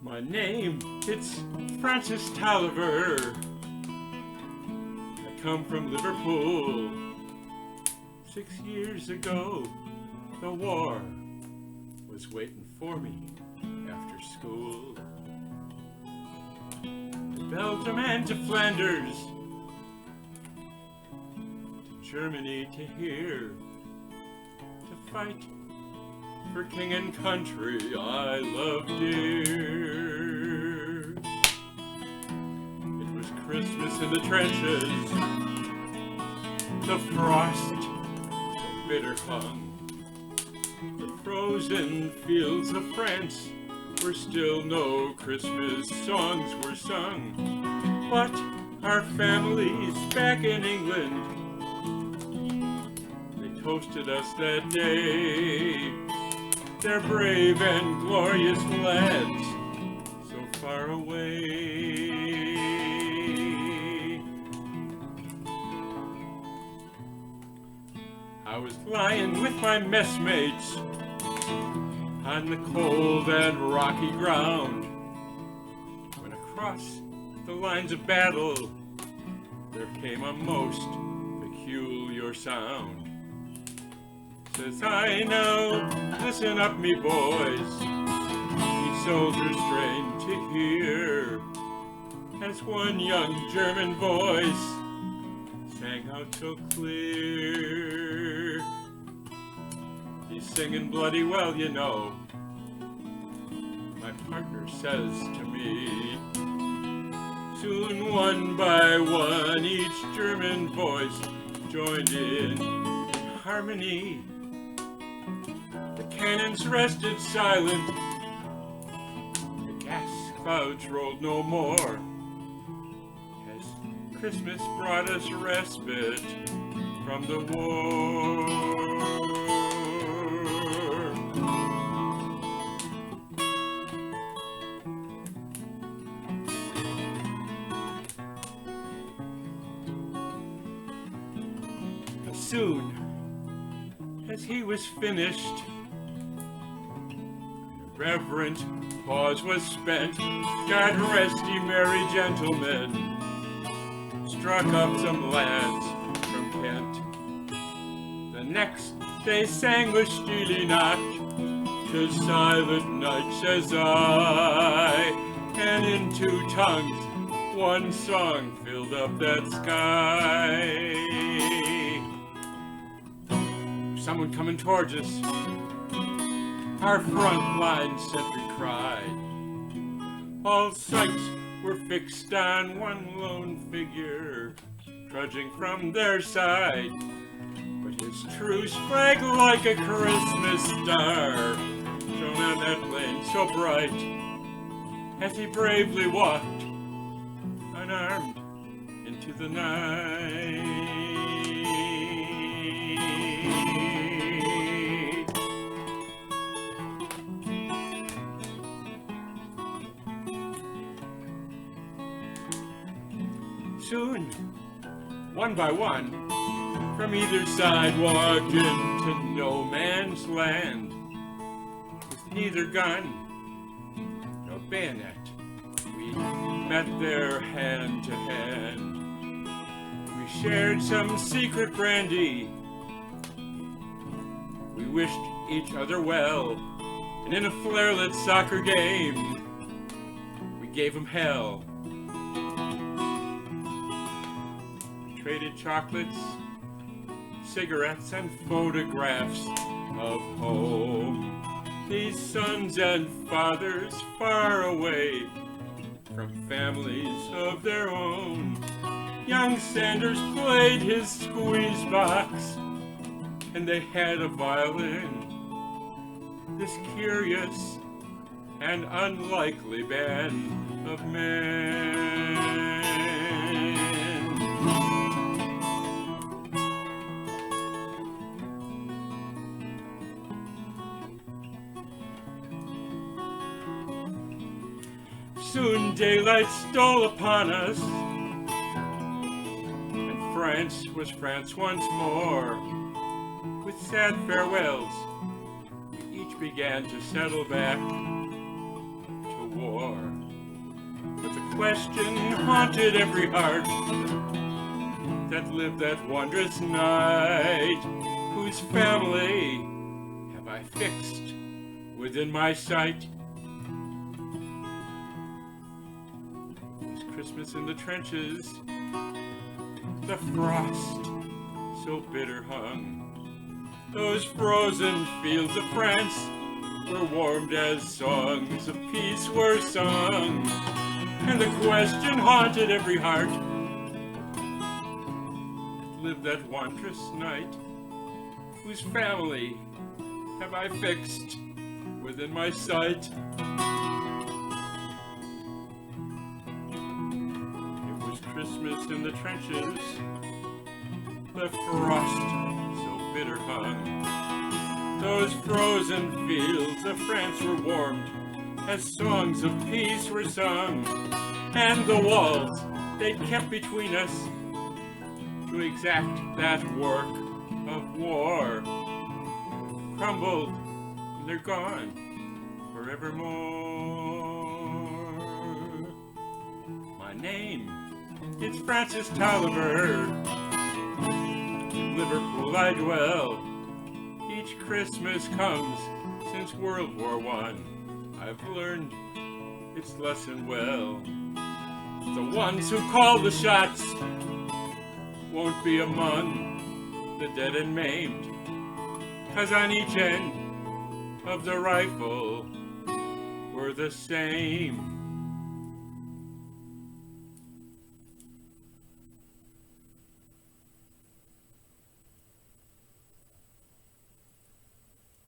My name, it's Francis Taliver. I come from Liverpool. 6 years ago, the war was waiting for me after school. To Belgium and to Flanders, to Germany to here, to fight for king and country I love dear. It was Christmas in the trenches, the frost so bitter hung. The frozen fields of France where still no Christmas songs were sung. But our families back in England, they toasted us that day. They're brave and glorious lads, so far away. I was lying with my messmates on the cold and rocky ground, when across the lines of battle there came a most peculiar sound. Says I now, listen up me boys, ye soldiers trained to hear, as one young German voice sang out so clear. He's singing bloody well, you know. My partner says to me, soon one by one each German voice joined in harmony. The cannons rested silent, the gas clouds rolled no more, as Christmas brought us respite from the war. Soon as he was finished, the reverent pause was spent. God rest ye merry gentlemen, struck up some lads from Kent. The next they sang with steely Nacht, 'tis silent night, says I, and in two tongues one song filled up that sky. Someone coming towards us, our front line sentry cried. All sights were fixed on one lone figure, trudging from their side. But his truce flag like a Christmas star shone on that lane so bright, as he bravely walked, unarmed, into the night. Soon, one by one, from either side walked into no man's land, with neither gun nor bayonet. We met there hand to hand. We shared some secret brandy. We wished each other well, and in a flare-lit soccer game, we gave 'em hell. Traded chocolates, cigarettes, and photographs of home. These sons and fathers far away from families of their own. Young Sanders played his squeeze box, and they had a violin. This curious and unlikely band of men. Soon daylight stole upon us, and France was France once more. With sad farewells, we each began to settle back to war. But the question haunted every heart that lived that wondrous night. Whose family have I fixed within my sight? It was Christmas in the trenches, the frost so bitter hung. Those frozen fields of France were warmed as songs of peace were sung. And the question haunted every heart that lived that wondrous night. Whose family have I fixed within my sight? It was Christmas in the trenches, the frost so bitter hung. Those frozen fields of France were warmed as songs of peace were sung. And the walls they'd kept between us to exact that work of war crumbled, and they're gone forevermore. My name, it's Francis Tolliver. In Liverpool I dwell. Each Christmas comes since World War I. I've learned its lesson well. The ones who call the shots won't be among the dead and maimed, 'cause on each end of the rifle we're the same.